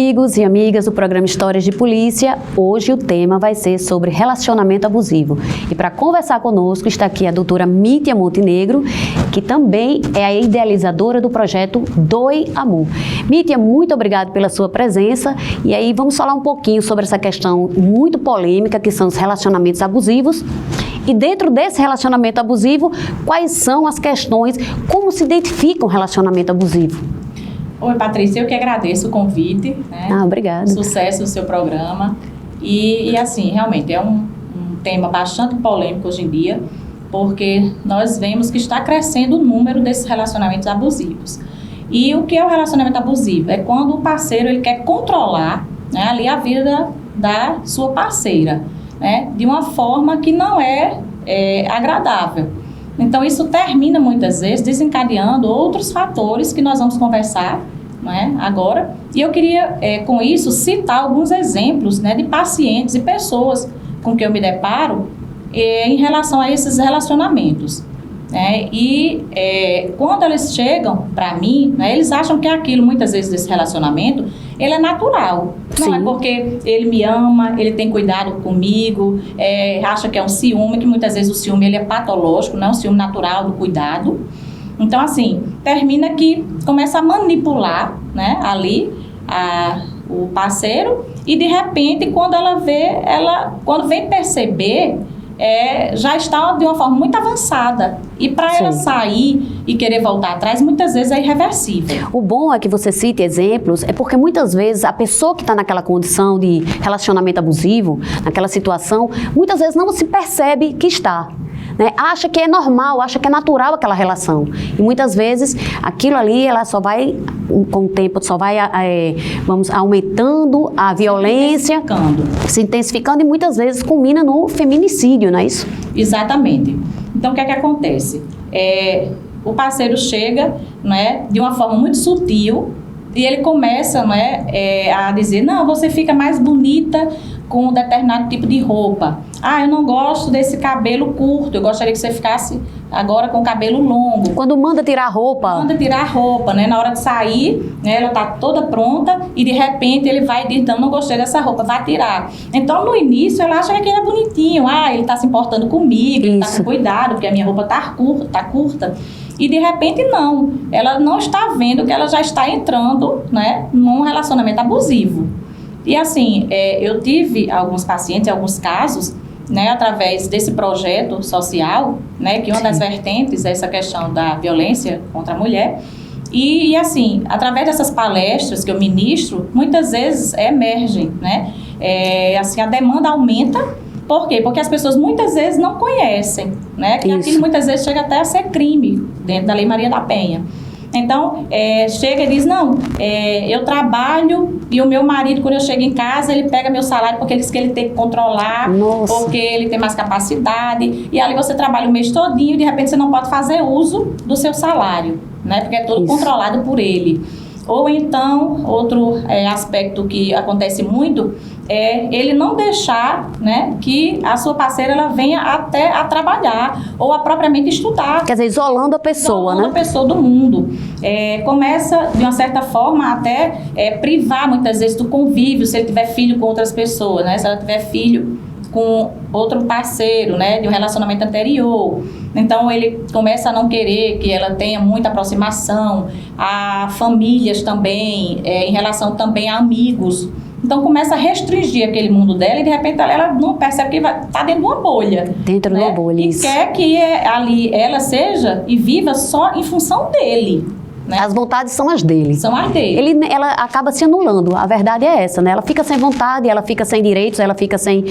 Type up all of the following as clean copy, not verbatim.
amigos e amigas do programa Histórias de Polícia. Hoje o tema vai ser sobre relacionamento abusivo. E para conversar conosco está aqui a doutora Mítia Montenegro, que também é a idealizadora do projeto Doe Amor. Mítia, muito obrigada pela sua presença. E aí vamos falar um pouquinho sobre essa questão muito polêmica que são os relacionamentos abusivos. E dentro desse relacionamento abusivo, quais são as questões, como se identifica um relacionamento abusivo? Oi, Patrícia, eu que agradeço o convite, né? Obrigada. Sucesso no seu programa. E assim, realmente é um tema bastante polêmico hoje em dia, porque nós vemos que está crescendo o número desses relacionamentos abusivos. E o que é o relacionamento abusivo? É quando o parceiro ele quer controlar, né, ali a vida da sua parceira, né, de uma forma que não é agradável. Então, isso termina muitas vezes desencadeando outros fatores que nós vamos conversar, né, agora. E eu queria, com isso, citar alguns exemplos, né, de pacientes e pessoas com que eu me deparo em relação a esses relacionamentos. Quando eles chegam para mim, né, eles acham que aquilo, muitas vezes, desse relacionamento, ele é natural. Não é porque ele me ama, ele tem cuidado comigo, acha que é um ciúme, que muitas vezes o ciúme ele é patológico, não é um ciúme natural do cuidado. Então, assim, termina que começa a manipular, né, ali o parceiro e, de repente, quando vem perceber, já está de uma forma muito avançada. E para ela sair e querer voltar atrás, muitas vezes é irreversível. O bom é que você cite exemplos, é porque muitas vezes a pessoa que está naquela condição de relacionamento abusivo, naquela situação, muitas vezes não se percebe que está. Né? Acha que é normal, acha que é natural aquela relação. E muitas vezes aquilo ali, ela só vai, com o tempo, só vai aumentando a violência, se intensificando e muitas vezes culmina no feminicídio, não é isso? Exatamente. Então, o que é que acontece? O parceiro chega, né, de uma forma muito sutil e ele começa, né, a dizer, não, você fica mais bonita com um determinado tipo de roupa. Ah, eu não gosto desse cabelo curto, eu gostaria que você ficasse agora com o cabelo longo. Quando manda tirar a roupa. Manda tirar a roupa, né? Na hora de sair, né, ela tá toda pronta e de repente ele vai dizendo, não gostei dessa roupa, vai tirar. Então, no início, ela acha que ele é bonitinho. Ah, ele tá se importando comigo, ele tá com cuidado, porque a minha roupa tá curta. E de repente não, ela não está vendo que ela já está entrando, né, num relacionamento abusivo. E assim, eu tive alguns pacientes, alguns casos, né, através desse projeto social, né, que uma das vertentes é essa questão da violência contra a mulher. E assim, através dessas palestras que eu ministro, muitas vezes emergem, né, assim, a demanda aumenta. Por quê? Porque as pessoas muitas vezes não conhecem, né, que aquilo muitas vezes chega até a ser crime dentro da Lei Maria da Penha. Então, chega e diz, não, eu trabalho e o meu marido, quando eu chego em casa, ele pega meu salário porque ele diz que ele tem que controlar, porque ele tem mais capacidade. E ali você trabalha o mês todinho e de repente você não pode fazer uso do seu salário, né? Porque é todo controlado por ele. Ou então, outro aspecto que acontece muito é ele não deixar, né, que a sua parceira ela venha até a trabalhar ou a propriamente estudar. Quer dizer, isolando a pessoa, isolando, né? A pessoa do mundo. Começa, de uma certa forma, até privar, muitas vezes, do convívio, se ele tiver filho com outras pessoas, né? Se ela tiver filho com outro parceiro, né, de um relacionamento anterior. Então, ele começa a não querer que ela tenha muita aproximação, a famílias também, em relação também a amigos. Então, começa a restringir aquele mundo dela e, de repente, ela não percebe que está dentro de uma bolha. Dentro de uma bolha, isso. E quer que ali ela seja e viva só em função dele. Né? As vontades são as dele. São as dele. Ela acaba se anulando. A verdade é essa, né? Ela fica sem vontade, ela fica sem direitos, ela fica sem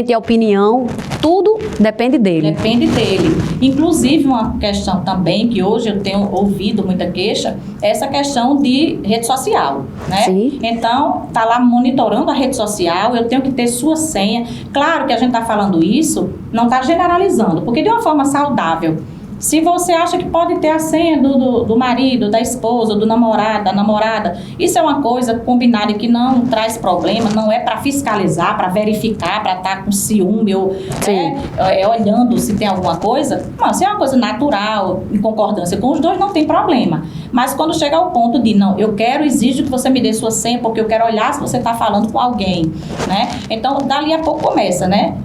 ter opinião. Tudo depende dele. Depende dele. Inclusive, uma questão também que hoje eu tenho ouvido muita queixa, é essa questão de rede social, né? Sim. Então, tá lá monitorando a rede social, eu tenho que ter sua senha. Claro que a gente tá falando isso, não tá generalizando, porque de uma forma saudável. Se você acha que pode ter a senha do marido, da esposa, do namorado, da namorada, isso é uma coisa combinada e que não traz problema, não é para fiscalizar, para verificar, para estar com ciúme ou olhando se tem alguma coisa. Não, se é uma coisa natural, em concordância com os dois, não tem problema. Mas quando chega ao ponto de, não, eu quero, exijo que você me dê sua senha, porque eu quero olhar se você está falando com alguém, né? Então, dali a pouco começa, né?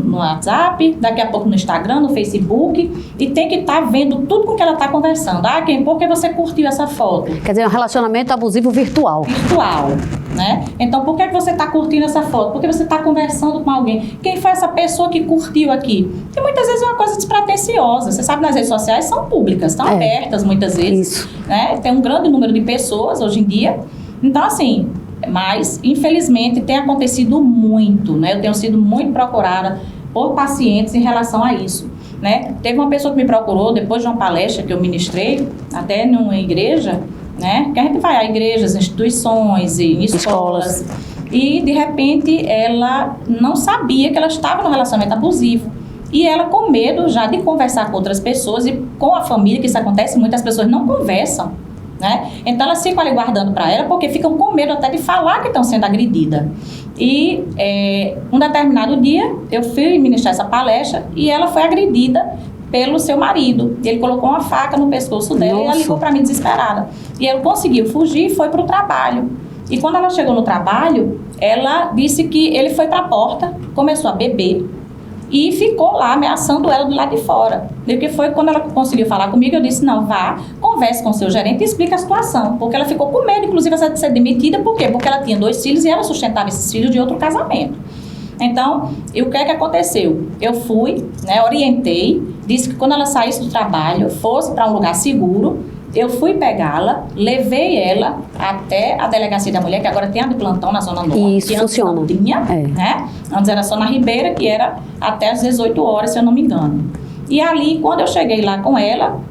No WhatsApp, daqui a pouco no Instagram, no Facebook, e tem que estar vendo tudo com que ela está conversando. Ah, por que você curtiu essa foto? Quer dizer, um relacionamento abusivo virtual. Virtual, né? Então, por que você está curtindo essa foto? Porque você está conversando com alguém. Quem foi essa pessoa que curtiu aqui? E muitas vezes é uma coisa despretensiosa. Você sabe, nas redes sociais são públicas, estão abertas muitas vezes. Isso. Né? Tem um grande número de pessoas hoje em dia. Então, assim, mas infelizmente tem acontecido muito, né? Eu tenho sido muito procurada por pacientes em relação a isso, né? Teve uma pessoa que me procurou depois de uma palestra que eu ministrei, até numa igreja, né? Que a gente vai a igrejas, instituições e escolas. E, de repente, ela não sabia que ela estava num relacionamento abusivo. E ela, com medo já de conversar com outras pessoas e com a família, que isso acontece, muitas pessoas não conversam, né? Então, elas ficam ali guardando para ela, porque ficam com medo até de falar que estão sendo agredidas. E, um determinado dia, eu fui ministrar essa palestra e ela foi agredida pelo seu marido. Ele colocou uma faca no pescoço dela. Nossa. E ela ligou para mim desesperada. E ela conseguiu fugir e foi para o trabalho. E quando ela chegou no trabalho, ela disse que ele foi para a porta, começou a beber e ficou lá ameaçando ela do lado de fora. E o que foi, quando ela conseguiu falar comigo, eu disse, não, vá, converse com o seu gerente e explique a situação. Porque ela ficou com medo, inclusive, de ser demitida. Por quê? Porque ela tinha 2 filhos e ela sustentava esses filhos de outro casamento. Então, e o que é que aconteceu? Eu fui, né, orientei, disse que quando ela saísse do trabalho, fosse para um lugar seguro. Eu fui pegá-la, levei ela até a Delegacia da Mulher, que agora tem a de plantão na Zona Norte. Isso, que antes funciona. não tinha, né? Antes era só na Ribeira, que era até às 18 horas, se eu não me engano. E ali, quando eu cheguei lá com ela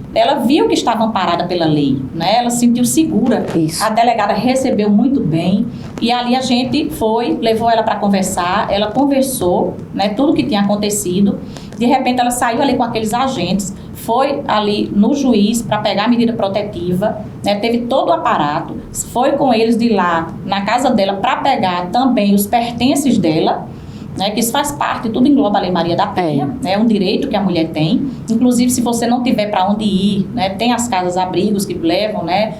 viu que estava amparada pela lei, né? Ela se sentiu segura. Isso. A delegada recebeu muito bem. E ali a gente foi, levou ela para conversar, ela conversou, né? Tudo que tinha acontecido. De repente, ela saiu ali com aqueles agentes, foi ali no juiz para pegar a medida protetiva, né? Teve todo o aparato, foi com eles de lá, na casa dela, para pegar também os pertences dela, né? Que isso faz parte, tudo engloba a Lei Maria da Penha, né? É um direito que a mulher tem. Inclusive, se você não tiver para onde ir, né? Tem as casas-abrigos que levam, né?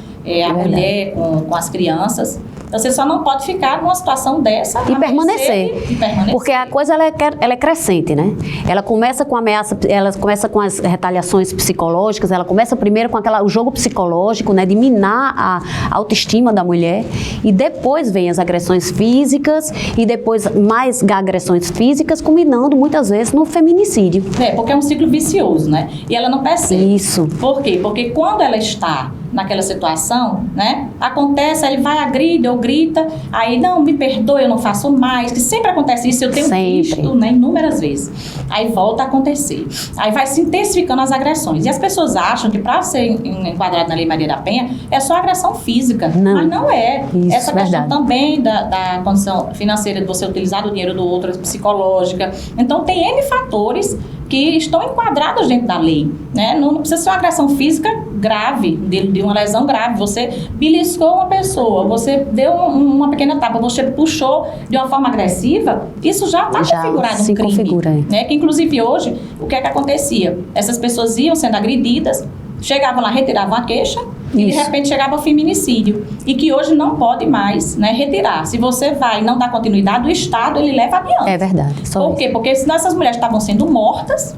A mulher com as crianças. Então, você só não pode ficar numa situação dessa e permanecer. Porque a coisa ela é crescente, né? Ela começa com ameaça, ela começa com as retaliações psicológicas, ela começa primeiro com o jogo psicológico, né? De minar a autoestima da mulher, e depois vem as agressões físicas, e depois mais agressões físicas, culminando muitas vezes no feminicídio. Porque é um ciclo vicioso, né? E ela não percebe. Isso. Por quê? Porque quando ela está naquela situação, né? Acontece, ele vai, agride ou grita, aí não, me perdoe, eu não faço mais, que sempre acontece isso, eu tenho visto, né, inúmeras vezes. Aí volta a acontecer. Aí vai se intensificando as agressões. E as pessoas acham que para ser enquadrado na Lei Maria da Penha é só agressão física, mas não é. Isso, essa questão também da condição financeira de você utilizar o dinheiro do outro, psicológica. Então tem N fatores que estão enquadrados dentro da lei, né? Não precisa ser uma agressão física grave, de uma lesão grave. Você beliscou uma pessoa, você deu uma pequena tapa, você puxou de uma forma agressiva, isso já está configurado um crime. Configura, né? Que inclusive hoje, o que é que acontecia? Essas pessoas iam sendo agredidas, chegavam lá, retiravam a queixa, e de repente chegava o feminicídio. E que hoje não pode mais, né, retirar. Se você vai e não dá continuidade, o Estado ele leva adiante. É verdade. Por quê? Porque senão essas mulheres estavam sendo mortas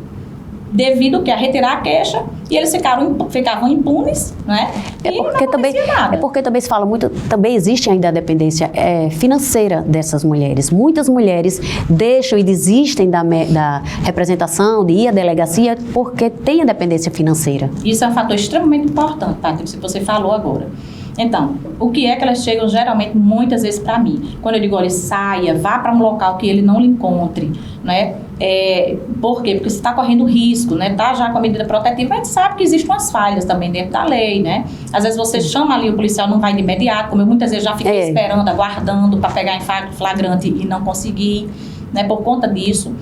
devido a retirar a queixa, e eles ficavam impunes, né? É porque também se fala muito, também existe ainda a dependência financeira dessas mulheres. Muitas mulheres deixam e desistem da representação, de ir à delegacia, porque tem a dependência financeira. Isso é um fator extremamente importante, Patrícia, que você falou agora. Então, o que é que elas chegam geralmente muitas vezes para mim? Quando eu digo, olha, saia, vá para um local que ele não lhe encontre, né? Por quê? Porque você está correndo risco, né? Tá já com a medida protetiva, a gente sabe que existem umas falhas também dentro da lei, né? Às vezes você chama ali, o policial não vai de imediato, como eu muitas vezes já fiquei esperando, aguardando para pegar em flagrante e não consegui, né? Por conta disso.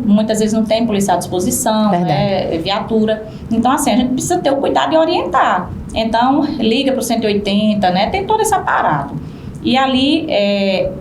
Muitas vezes não tem policial à disposição, né, viatura. Então, assim, a gente precisa ter o cuidado de orientar. Então, liga para o 180, né, tem todo esse aparato. E ali,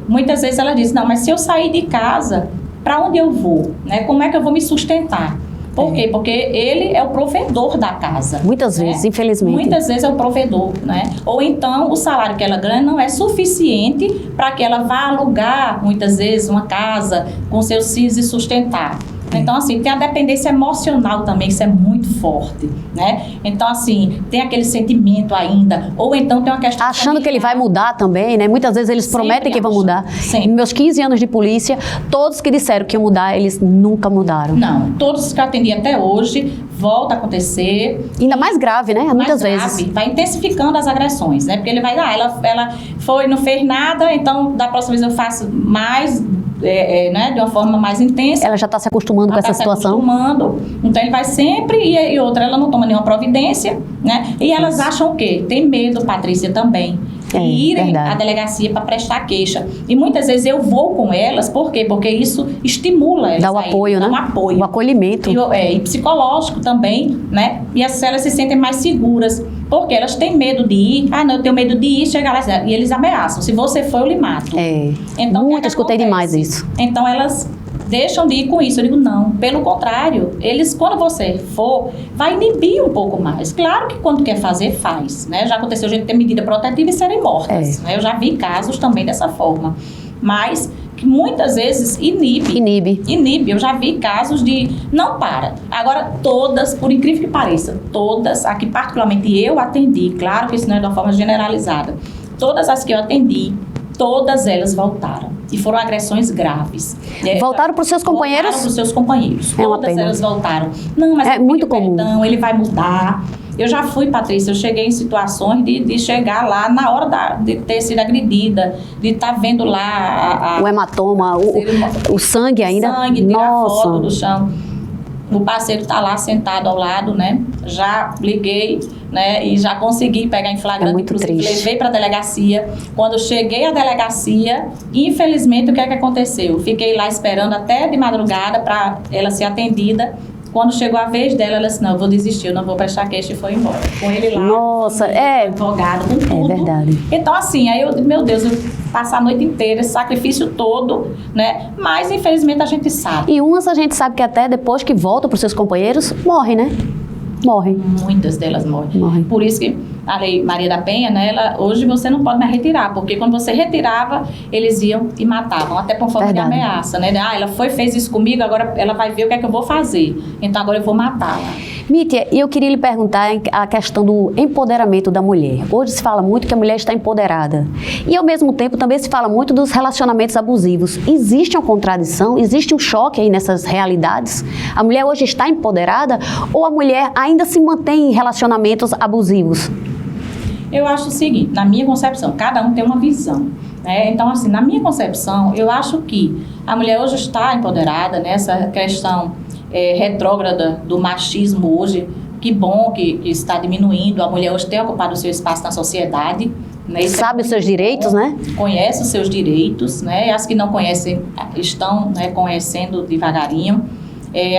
muitas vezes ela diz, não, mas se eu sair de casa, para onde eu vou? Né? Como é que eu vou me sustentar? Por quê? Porque ele é o provedor da casa. Muitas vezes, infelizmente. Muitas vezes é o provedor, né? Ou então o salário que ela ganha não é suficiente para que ela vá alugar, muitas vezes, uma casa com seus filhos e sustentar. Então, assim, tem a dependência emocional também, isso é muito forte, né? Então, assim, tem aquele sentimento ainda, ou então tem uma questão... Achando que ele vai mudar também, né? Muitas vezes eles prometem que vão mudar. Sempre. Em meus 15 anos de polícia, todos que disseram que iam mudar, eles nunca mudaram. Não, todos que eu atendi até hoje, volta a acontecer. Ainda mais grave, né? Muitas vezes. Vai intensificando as agressões, né? Porque ele vai, ela foi, não fez nada, então da próxima vez eu faço mais... né, de uma forma mais intensa. Ela já está se acostumando com essa situação. Então ele vai sempre, e outra, ela não toma nenhuma providência, né? E elas acham o quê? Tem medo, Patrícia, também. E irem à delegacia para prestar queixa. E muitas vezes eu vou com elas, por quê? Porque isso estimula elas. Dá o apoio, né? Dá um apoio. O acolhimento. E psicológico também, né? E elas se sentem mais seguras. Porque elas têm medo de ir. Ah, não, eu tenho medo de ir, chegar lá. E eles ameaçam. Se você for, eu lhe mato. Então, muito escutei demais isso. Então, elas deixam de ir com isso. Eu digo, não. Pelo contrário, eles, quando você for, vai inibir um pouco mais. Claro que quando quer fazer, faz. Né? Já aconteceu a gente ter medida protetiva e serem mortas. Né? Eu já vi casos também dessa forma. Mas... que muitas vezes inibe. Eu já vi casos de não para. Agora, todas, por incrível que pareça, todas, aqui particularmente eu atendi, claro que isso não é de uma forma generalizada, todas as que eu atendi, todas elas voltaram. E foram agressões graves. Voltaram para os seus companheiros? Voltaram para os seus companheiros. Todas elas voltaram. Não, mas é muito comum. Perdão, ele vai mudar. Eu já fui, Patrícia, eu cheguei em situações de chegar lá na hora de ter sido agredida, de estar vendo lá... o hematoma, o sangue ainda. Sangue, tirar foto do chão. O parceiro está lá sentado ao lado, né? Já liguei, né? E já consegui pegar em flagrante. É muito triste. Levei para a delegacia. Quando eu cheguei à delegacia, infelizmente, o que é que aconteceu? Fiquei lá esperando até de madrugada para ela ser atendida. Quando chegou a vez dela, ela disse, não, eu vou desistir, eu não vou prestar queixa, e foi embora. Com ele lá, nossa, advogado, com tudo. É verdade. Então, assim, aí eu, meu Deus, eu passar a noite inteira, esse sacrifício todo, né? Mas, infelizmente, a gente sabe. E umas a gente sabe que até depois que voltam para os seus companheiros, morrem, né? Morrem. Muitas delas morrem. Por isso que a Lei Maria da Penha, né, hoje você não pode mais retirar, porque quando você retirava, eles iam e matavam, até por forma de ameaça, né? Ah, ela fez isso comigo, agora ela vai ver o que é que eu vou fazer, então agora eu vou matá-la. Mítia, eu queria lhe perguntar a questão do empoderamento da mulher. Hoje se fala muito que a mulher está empoderada. E, ao mesmo tempo, também se fala muito dos relacionamentos abusivos. Existe uma contradição? Existe um choque aí nessas realidades? A mulher hoje está empoderada ou a mulher ainda se mantém em relacionamentos abusivos? Eu acho o seguinte, na minha concepção, cada um tem uma visão. Né? Então, assim, na minha concepção, eu acho que a mulher hoje está empoderada nessa questão retrógrada do machismo hoje. Que bom que está diminuindo. A mulher hoje tem ocupado o seu espaço na sociedade. Né? Sabe os seus direitos, né? Conhece os seus direitos, né? As que não conhecem estão, né, conhecendo devagarinho.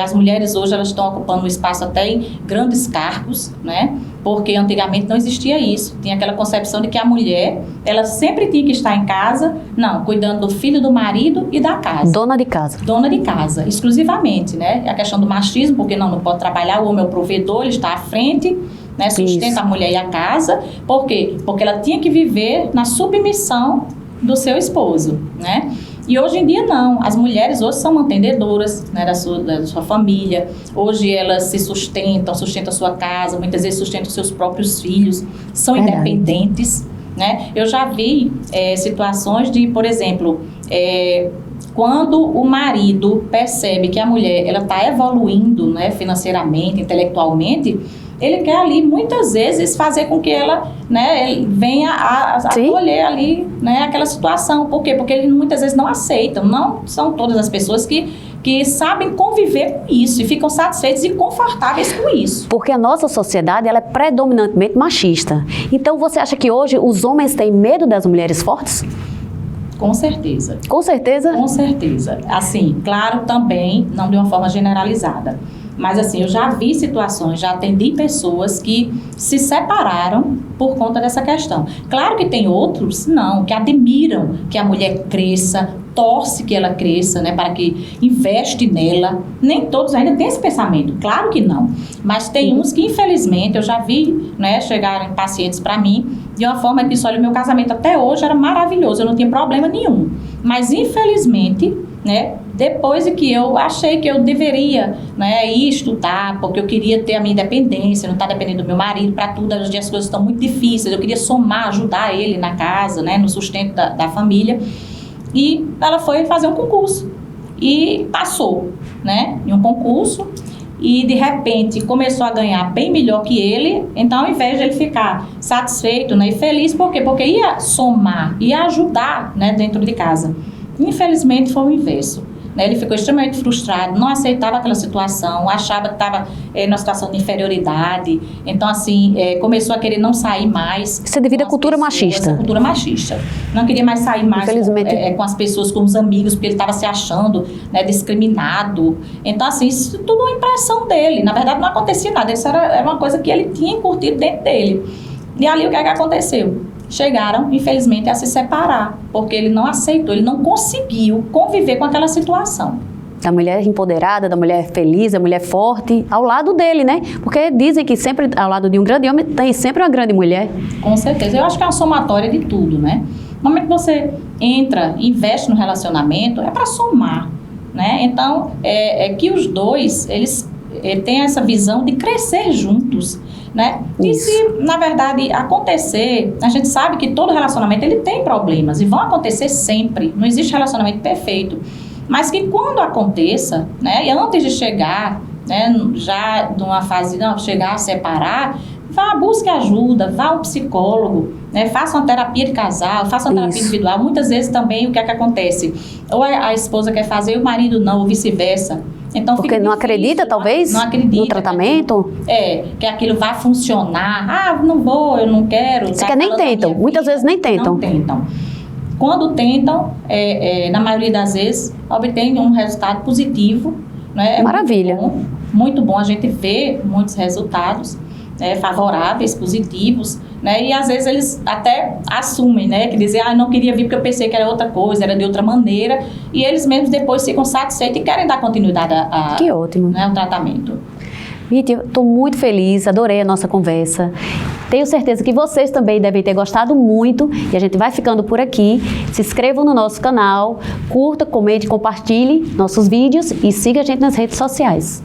As mulheres hoje elas estão ocupando um espaço até em grandes cargos, né? Porque antigamente não existia isso. Tinha aquela concepção de que a mulher, ela sempre tinha que estar em casa, não, cuidando do filho, do marido e da casa. Dona de casa. Dona de casa, exclusivamente, né? A questão do machismo, porque não pode trabalhar, o homem é o provedor, ele está à frente, né? Sustenta isso. A mulher e a casa. Por quê? Porque ela tinha que viver na submissão do seu esposo, né? E hoje em dia não, as mulheres hoje são mantenedoras, né, da sua família, hoje elas se sustentam a sua casa, muitas vezes sustentam seus próprios filhos, são independentes, né? Eu já vi situações de, por exemplo, quando o marido percebe que a mulher ela está evoluindo, né, financeiramente, intelectualmente, ele quer ali, muitas vezes, fazer com que ela, né, ele venha a acolher ali, né, aquela situação. Por quê? Porque eles muitas vezes não aceitam. Não são todas as pessoas que sabem conviver com isso e ficam satisfeitos e confortáveis com isso. Porque a nossa sociedade ela é predominantemente machista. Então, você acha que hoje os homens têm medo das mulheres fortes? Com certeza. Com certeza? Com certeza. Assim, claro, também, não de uma forma generalizada. Mas assim, eu já vi situações, já atendi pessoas que se separaram por conta dessa questão. Claro que tem outros, não, que admiram que a mulher cresça, torce que ela cresça, né, para que investe nela. Nem todos ainda têm esse pensamento, claro que não. Mas tem uns que, infelizmente, eu já vi, né, chegarem pacientes para mim de uma forma que, olha, meu casamento até hoje era maravilhoso, eu não tinha problema nenhum. Mas, infelizmente, né, depois de que eu achei que eu deveria, né, ir estudar, porque eu queria ter a minha independência, não estar dependendo do meu marido para tudo, hoje em dia as coisas estão muito difíceis, eu queria somar, ajudar ele na casa, né, no sustento da família. E ela foi fazer um concurso e passou, né, em um concurso, e de repente começou a ganhar bem melhor que ele. Então, ao invés de ele ficar satisfeito, né, e feliz, por quê? Porque ia somar, ia ajudar, né, dentro de casa. Infelizmente foi o inverso. Ele ficou extremamente frustrado, não aceitava aquela situação, achava que estava numa situação de inferioridade. Então, assim, começou a querer não sair mais. Isso é devido à cultura machista. Cultura machista. Não queria mais sair mais com as pessoas, com os amigos, porque ele estava se achando, né, discriminado. Então, assim, isso tudo é uma impressão dele. Na verdade, não acontecia nada. Isso era uma coisa que ele tinha incutido dentro dele. E ali, o que é que aconteceu? Chegaram, infelizmente, a se separar, porque ele não aceitou, ele não conseguiu conviver com aquela situação. Da mulher empoderada, da mulher feliz, da mulher forte, ao lado dele, né? Porque dizem que sempre ao lado de um grande homem tem sempre uma grande mulher. Com certeza, eu acho que é uma somatória de tudo, né? No momento que você entra, investe no relacionamento, é para somar, né? Então, é que os dois, eles têm essa visão de crescer juntos, né? E se, na verdade, acontecer, a gente sabe que todo relacionamento ele tem problemas e vão acontecer sempre, não existe relacionamento perfeito, mas que quando aconteça, né, e antes de chegar, né, já de uma fase, não, chegar a separar, vá, busque ajuda, vá ao psicólogo, né, faça uma terapia de casal, faça uma terapia individual. Muitas vezes também o que é que acontece? Ou a esposa quer fazer e o marido não, ou vice-versa. Então, porque não acredita, talvez, não acredita, no tratamento? Que aquilo vai funcionar. Ah, não vou, eu não quero. Você quer nem tentam, muitas vezes nem tentam. Não tentam. Quando tentam, na maioria das vezes, obtém um resultado positivo. Né? Maravilha. Muito bom a gente ver muitos resultados, né, favoráveis, positivos, né, e às vezes eles até assumem, né, que dizem, eu não queria vir porque eu pensei que era outra coisa, era de outra maneira, e eles mesmos depois ficam satisfeitos e querem dar continuidade que ótimo. Né, ao tratamento. Rita, eu estou muito feliz, adorei a nossa conversa. Tenho certeza que vocês também devem ter gostado muito e a gente vai ficando por aqui. Se inscrevam no nosso canal, curta, comente, compartilhe nossos vídeos e siga a gente nas redes sociais.